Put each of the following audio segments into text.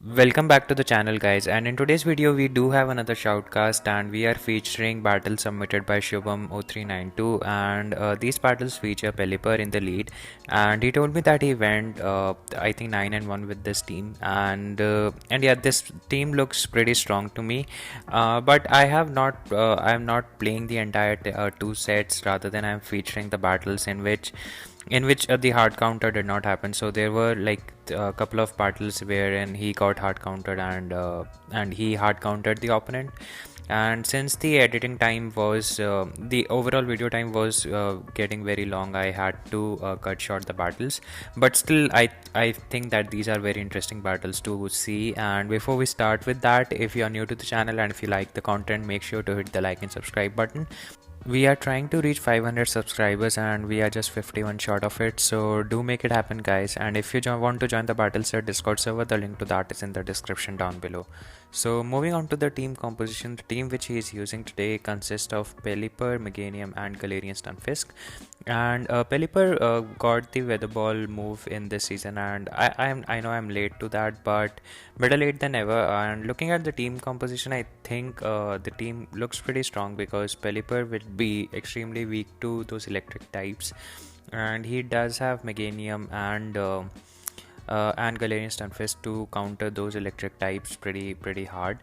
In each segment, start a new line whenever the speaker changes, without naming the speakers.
Welcome back to the channel, guys, and in today's video we do have another shoutcast and we are featuring battles submitted by Shubham0392, and these battles feature Peliper in the lead, and he told me that he went I think 9-1 with this team, and yeah, this team looks pretty strong to me, but I am not playing the entire two sets, rather than I am featuring the battles in which the hard counter did not happen. So there were like a couple of battles wherein he got hard countered, and he hard countered the opponent. And since the editing time was the overall video time was getting very long, I had to cut short the battles. But still, I think that these are very interesting battles to see. And before we start with that, if you are new to the channel and if you like the content, make sure to hit the like and subscribe button. We are trying to reach 500 subscribers and we are just 51 short of it, so do make it happen, guys. And if you want to join the Battleset Discord server, the link to that is in the description down below. So moving on to the team composition, the team which he is using today consists of Peliper, Meganium and Galarian Stunfisk. And Peliper got the Weather Ball move in this season, and I know I'm late to that, but better late than never. And looking at the team composition, I think the team looks pretty strong because Peliper will be extremely weak to those electric types, and he does have Meganium and Galarian Stunfisk to counter those electric types pretty hard.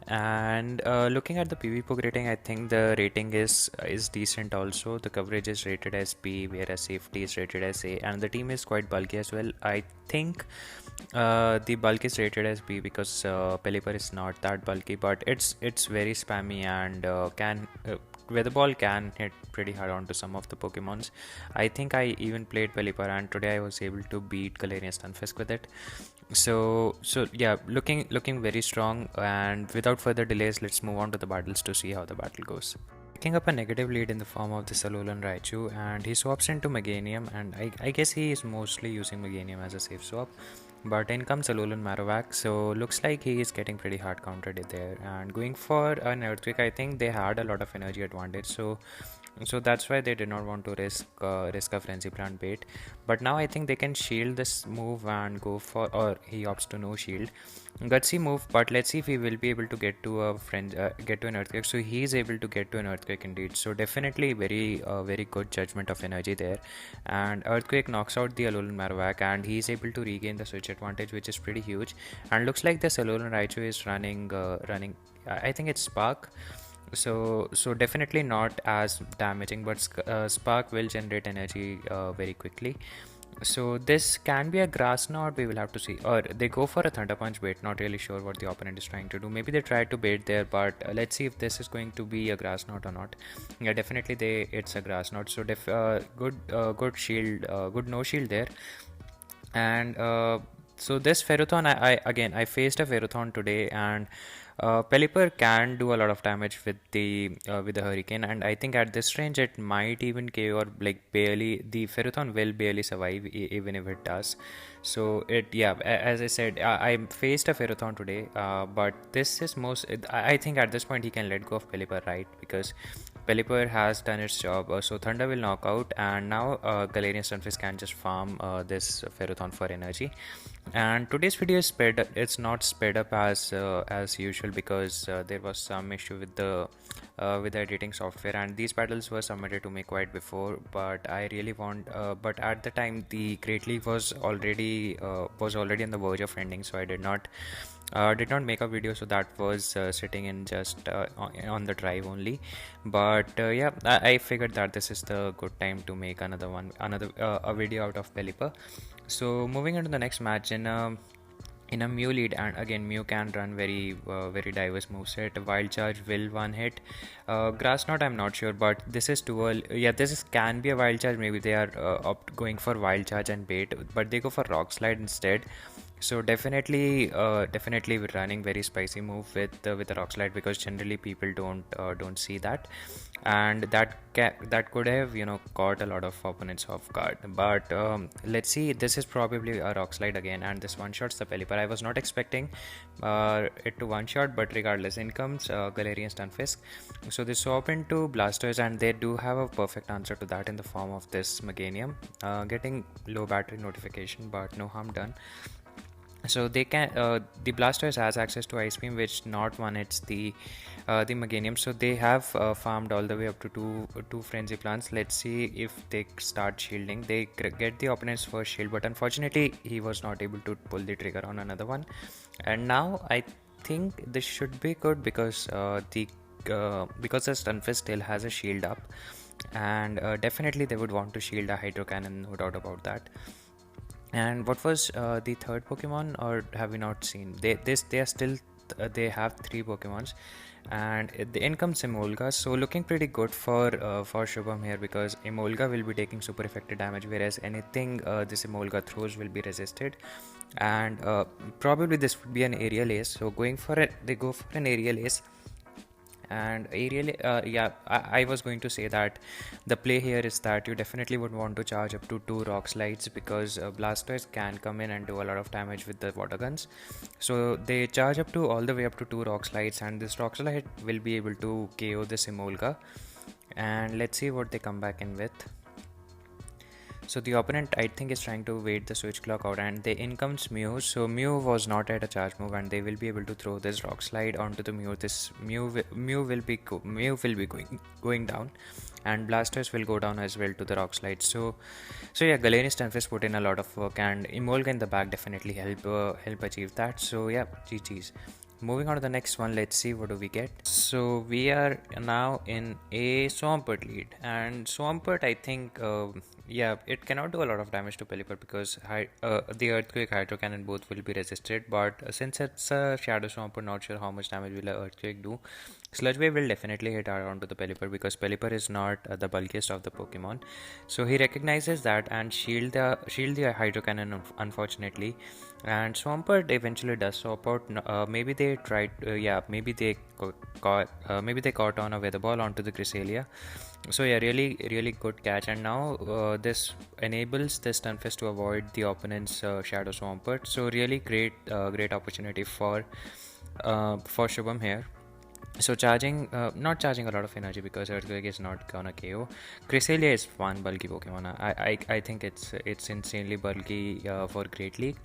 And looking at the PvP rating, I think the rating is decent also. The coverage is rated as B, whereas safety is rated as A, and the team is quite bulky as well. I think the bulk is rated as B because Peliper is not that bulky, but it's very spammy and can Weather Ball can hit pretty hard onto some of the Pokemons. I think I even played Peliper and today I was able to beat Galarian Stunfisk with it. So yeah, looking very strong. And without further delays, let's move on to the battles to see how the battle goes. Picking up a negative lead in the form of this Alolan Raichu, and he swaps into Meganium, and I guess he is mostly using Meganium as a safe swap. But in comes Alolan Marowak, so looks like he is getting pretty hard countered there. And going for an Earthquake, I think they had a lot of energy advantage, so that's why they did not want to risk a Frenzy Plant bait. But now I think they can shield this move and go for, or he opts to no shield. Gutsy move, but let's see if he will be able to get to an Earthquake. So he is able to get to an Earthquake indeed. So definitely very good judgment of energy there. And Earthquake knocks out the Alolan Marowak, and he is able to regain the switch advantage, which is pretty huge. And looks like this Alolan Raichu is running. I think it's Spark. So definitely not as damaging, but Spark will generate energy very quickly. So this can be a grass knot, we will have to see. Or they go for a Thunder Punch bait, not really sure what the opponent is trying to do. Maybe they tried to bait there, but let's see if this is going to be a grass knot or not. Yeah, definitely it's a grass knot. So good shield, good no shield there. And so this Ferrothorn, I faced a Ferrothorn today, and Peliper can do a lot of damage with the Hurricane, and I think at this range it might even KO, or like barely, the Ferrothorn will barely survive even if it does. So as I said, I faced a Ferrothorn today, but this is I think at this point he can let go of Peliper, right? Because Peliper has done its job, so Thunder will knock out, and now Galarian Stunfisk can just farm this Ferrothorn for energy. And today's video is it's not sped up as usual because there was some issue with the editing software, and these battles were submitted to me quite before. But I really want, but at the time the Great League was already on the verge of ending, so I did not make a video, so that was sitting in just on the drive only. But I figured that this is the good time to make a video out of Peliper. So moving into the next match in a Mew Lead, and again Mew can run very diverse moveset. Wild Charge will one hit. Grass Knot, I'm not sure, but this is too early. Yeah, can be a Wild Charge. Maybe they are going for Wild Charge and bait, but they go for Rock Slide instead. So definitely we're running very spicy move with the Rock Slide, because generally people don't see that, and that could have caught a lot of opponents off guard. But let's see, this is probably a Rock Slide again, and this one shots the Peliper. I was not expecting it to one shot, but regardless, in comes Galarian Stunfisk. So they swap into Blastoise, and they do have a perfect answer to that in the form of this Meganium, getting low battery notification, but no harm done. So they can the Blastoise has access to Ice Beam, which not one hits the Meganium. So they have farmed all the way up to two Frenzy Plants. Let's see if they start shielding. They get the opponent's first shield, but unfortunately he was not able to pull the trigger on another one. And now I think this should be good because because the Stunfisk still has a shield up, and definitely they would want to shield a Hydro Cannon, no doubt about that. And what was the third Pokemon, or have we not seen? They are still they have three Pokemons, and the in comes Emolga. So looking pretty good for Shubham here, because Emolga will be taking super effective damage, whereas anything this Emolga throws will be resisted, and probably this would be an aerial ace. So going for it, they go for an aerial ace. And I was going to say that the play here is that you definitely would want to charge up to 2 rock slides, because Blastoise can come in and do a lot of damage with the water guns. So they charge up to all the way up to 2 rock slides, and this rock slide will be able to KO this Emolga. And let's see what they come back in with. So the opponent, I think, is trying to wait the switch clock out, and the in comes Mew. So Mew was not at a charge move, and they will be able to throw this rock slide onto the Mew. This Mew will be going down, and Blastoise will go down as well to the rock slide. So yeah, Galarian Stunfisk put in a lot of work, and Emolga in the back definitely help achieve that. So yeah, GG's. Moving on to the next one, let's see what do we get. So we are now in a Swampert lead, and Swampert, I think, yeah, it cannot do a lot of damage to Peliper, because the Earthquake, Hydro Cannon both will be resisted. But since it's a Shadow Swampert, not sure how much damage will an Earthquake do. Sludge Wave will definitely hit hard onto the Peliper, because Peliper is not the bulkiest of the Pokemon. So he recognizes that and shield the Hydro Cannon, unfortunately. And Swampert eventually does swap out. Maybe they tried, maybe they caught on a Weather Ball onto the Cresselia. So yeah, really good catch. And now this enables the Stunfisk to avoid the opponent's Shadow Swampert. So really great opportunity for Shubham here. So not charging a lot of energy, because Earthquake is not gonna KO. Cresselia is one bulky Pokemon. I think it's insanely bulky for Great League.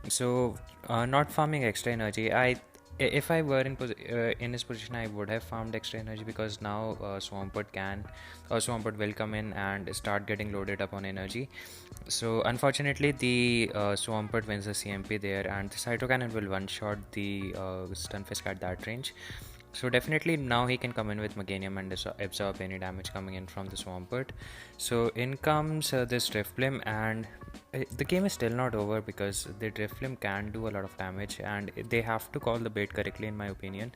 So not farming extra energy. If I were in his position, I would have farmed extra energy, because now Swampert will come in and start getting loaded up on energy. So unfortunately, the Swampert wins the CMP there, and the Hydro Cannon will one-shot the Stunfisk at that range. So definitely now he can come in with Meganium and absorb any damage coming in from the Swampert. So in comes this Drifblim, and the game is still not over, because the Drifblim can do a lot of damage, and they have to call the bait correctly, in my opinion.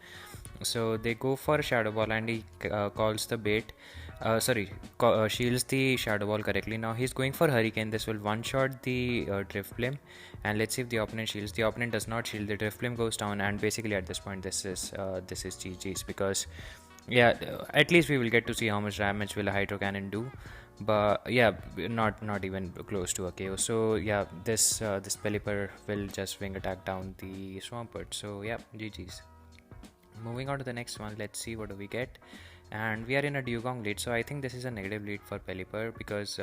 So they go for a Shadow Ball, and he calls the bait. Shields the Shadow Ball correctly. Now he's going for Hurricane. This will one-shot the Drifblim, and let's see if the opponent shields. The opponent does not shield. The Drifblim goes down, and basically at this point, this is GG's, because yeah, at least we will get to see how much damage will a Hydro Cannon do. But yeah, not even close to a KO. So yeah, this Pelipper will just wing attack down the Swampert. So yeah, GG's. Moving on to the next one, let's see what do we get. And we are in a Dewgong lead, so I think this is a negative lead for Peliper, because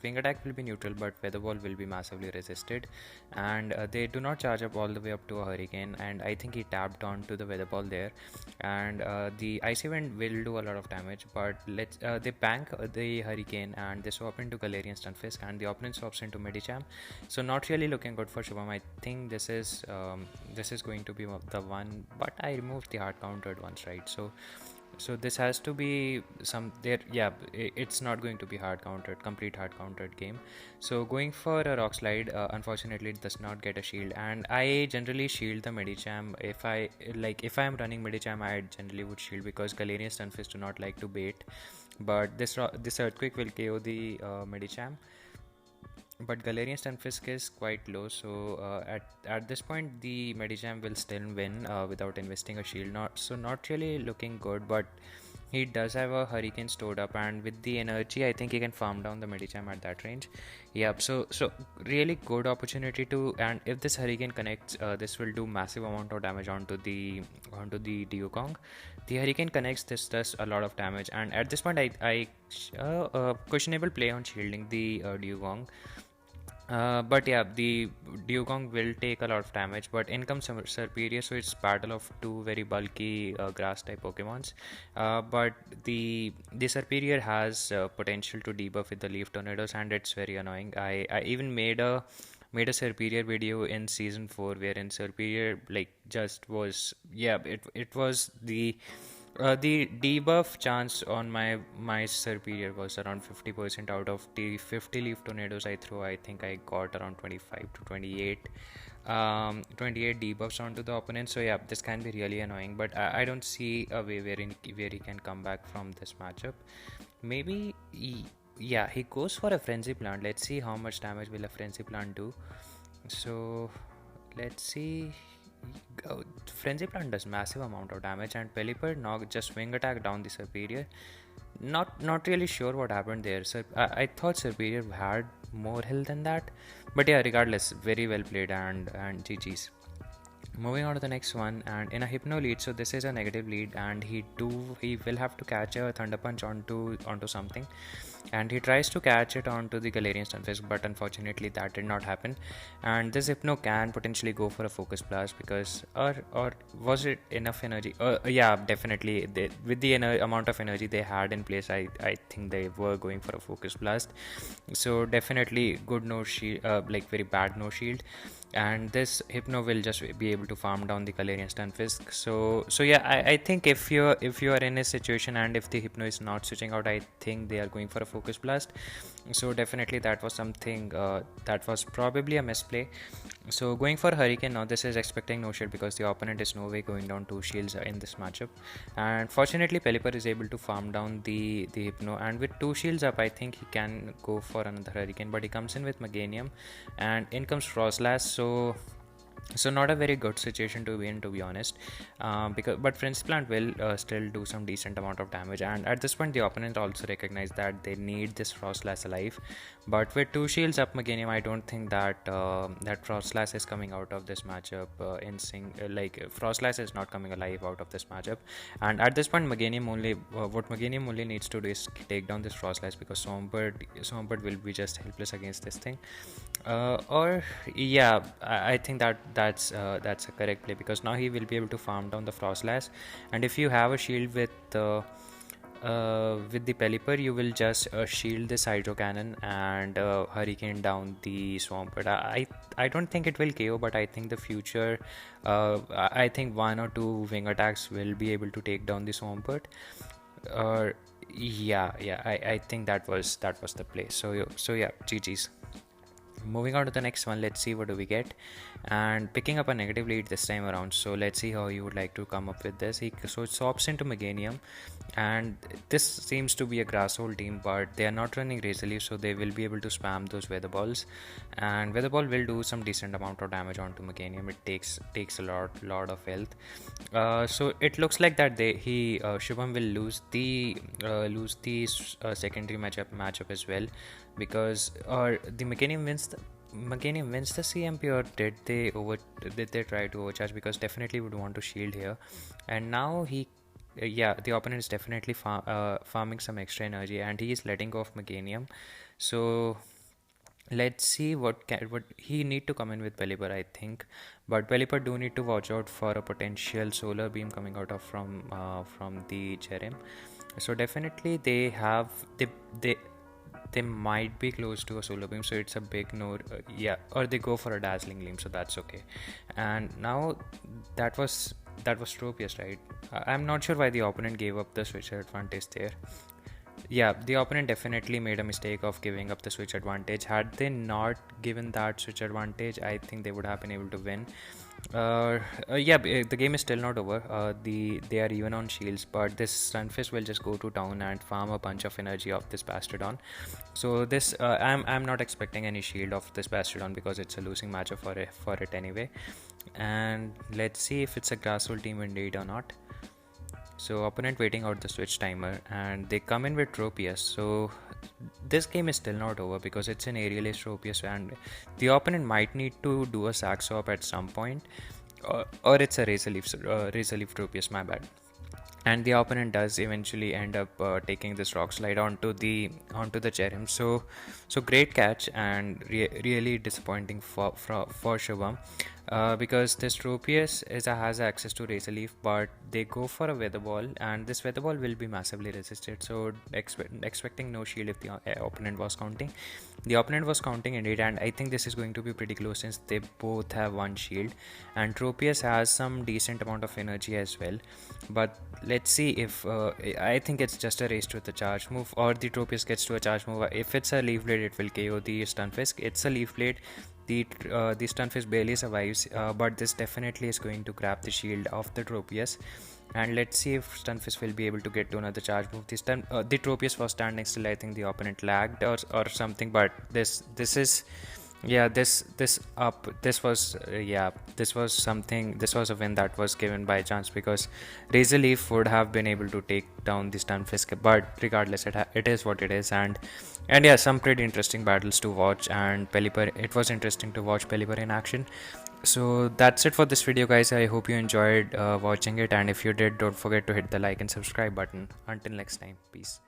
Wing Attack will be neutral, but Weather Ball will be massively resisted, and they do not charge up all the way up to a Hurricane, and I think he tapped onto the Weather Ball there, and the Icy Wind will do a lot of damage, but they bank the Hurricane, and they swap into Galarian Stunfisk, and the opponent swaps into Medicham. So not really looking good for Shubham. I think this is going to be the one, but I removed the hard countered ones, right? So this has to be some there. Yeah, it's not going to be complete hard countered game. So going for a rock slide, unfortunately it does not get a shield, and I generally shield the Medicham. If I am running Medicham, I generally would shield, because Galarian Stunfisk do not like to bait, but this Earthquake will KO the Medicham. But Galarian Stunfisk is quite low, so at this point the Medicham will still win without investing a shield. Not really looking good, but he does have a Hurricane stored up, and with the energy, I think he can farm down the Medicham at that range. Yep. So really good opportunity to, and if this Hurricane connects, this will do massive amount of damage onto the Dewgong. The Hurricane connects, this does a lot of damage, and at this point, I questionable play on shielding the Dewgong. But yeah, the Dewgong will take a lot of damage, but in comes Serperior, so it's battle of two very bulky grass type Pokemons. But the Serperior has potential to debuff with the Leaf Tornadoes, and it's very annoying. I even made a Serperior video in season 4 wherein Serperior like just was, yeah, it was the debuff chance on my Superior was around 50% out of the 50 leaf tornadoes I threw. I think I got around 25 to 28 debuffs onto the opponent. So yeah, this can be really annoying, but I don't see a way where he can come back from this matchup. Maybe yeah, he goes for a frenzy plant. Let's see how much damage will a frenzy plant do. So let's see. Frenzy plant does massive amount of damage, and Peliper knock just wing attack down the Superior. Not really sure what happened there. So I thought Superior had more health than that, but yeah, regardless, very well played and GG's. Moving on to the next one, and in a Hypno Lead, so this is a negative lead, and he will have to catch a Thunder Punch onto something, and he tries to catch it onto the Galarian Stunfisk, but unfortunately that did not happen. And this Hypno can potentially go for a Focus Blast, because or was it enough energy? Yeah, definitely. With the amount of energy they had in place, I think they were going for a Focus Blast. So definitely good no shield, like very bad no shield. And this Hypno will just be able to farm down the Galarian Stunfisk. So yeah, I think if you are in a situation and if the Hypno is not switching out, I think they are going for a Focus Blast. So definitely that was something that was probably a misplay. So going for Hurricane now, this is expecting no shield because the opponent is no way going down 2 shields in this matchup. And fortunately Peliper is able to farm down the Hypno, and with 2 shields up I think he can go for another Hurricane, but he comes in with Meganium and in comes Frostlass. So not a very good situation to be in, to be honest, but Frenzy Plant will still do some decent amount of damage, and at this point the opponent also recognized that they need this Frostlass alive. But with 2 shields up Meganium, I don't think that that Frostlass is coming out of this matchup Frostlass is not coming alive out of this matchup. And at this point Meganium only needs to do is take down this Frostlass, because Swampert will be just helpless against this thing. Or yeah, I think that's a correct play, because now he will be able to farm down the Frostlass, and if you have a shield with the Peliper, you will just shield this Hydro Cannon and Hurricane down the Swampert. I don't think it will KO, but I think the future, I think 1 or 2 wing attacks will be able to take down the Swampert. Yeah, I think that was the play. So yeah, GG's. Moving on to the next one, let's see what do we get, and picking up a negative lead this time around. So let's see how you would like to come up with this. So it swaps into Meganium, and this seems to be a grass hole team, but they are not running Razor Leaf, so they will be able to spam those Weather Balls, and Weather Ball will do some decent amount of damage onto Meganium. It takes a lot of health. So it looks like that Shubham will lose the secondary matchup as well, because the Meganium wins the CMP, or did they try to overcharge, because definitely would want to shield here. And now the opponent is definitely farming some extra energy, and he is letting go of Meganium. So let's see what he need to come in with Peliper, I think, but Peliper do need to watch out for a potential solar beam coming out of from the Cherrim. So definitely they might be close to a solar beam, so it's a big no. Or they go for a dazzling gleam, so that's okay. And now that was Tropius, right? I'm not sure why the opponent gave up the switch advantage there. Yeah, the opponent definitely made a mistake of giving up the switch advantage. Had they not given that switch advantage, I think they would have been able to win. The game is still not over. They are even on shields, but this Stunfisk will just go to town and farm a bunch of energy of this Bastiodon. So this I'm not expecting any shield of this Bastiodon, because it's a losing matchup for it anyway. And let's see if it's a grassroots team indeed or not. So opponent waiting out the switch timer, and they come in with Tropius. So this game is still not over, because it's an aerialist Tropius, and the opponent might need to do a sack swap at some point, or it's a Razor Leaf Tropius, my bad. and the opponent does eventually end up taking this rock slide onto the Cherrim. So great catch, and really disappointing for Shubham, because this Tropius has access to Razor Leaf, but they go for a Weather Ball, and this Weather Ball will be massively resisted. So expecting no shield if the opponent was counting. The opponent was counting indeed, and I think this is going to be pretty close since they both have one shield, and Tropius has some decent amount of energy as well. But let's see if I think it's just a race to the charge move, or the Tropius gets to a charge move. If it's a Leaf Blade, it will KO the Stunfisk. It's a Leaf Blade. The Stunfisk barely survives, but this definitely is going to grab the shield of the Tropius. And let's see if Stunfisk will be able to get to another charge move. The Tropius was standing still. I think the opponent lagged or something. But this is, yeah, this was this was something. This was a win that was given by chance, because Razor Leaf would have been able to take down the Stunfisk. But regardless, it is what it is. And yeah, some pretty interesting battles to watch. And Peliper, it was interesting to watch Peliper in action. So that's it for this video, guys. I hope you enjoyed watching it, and if you did, don't forget to hit the like and subscribe button. Until next time, peace.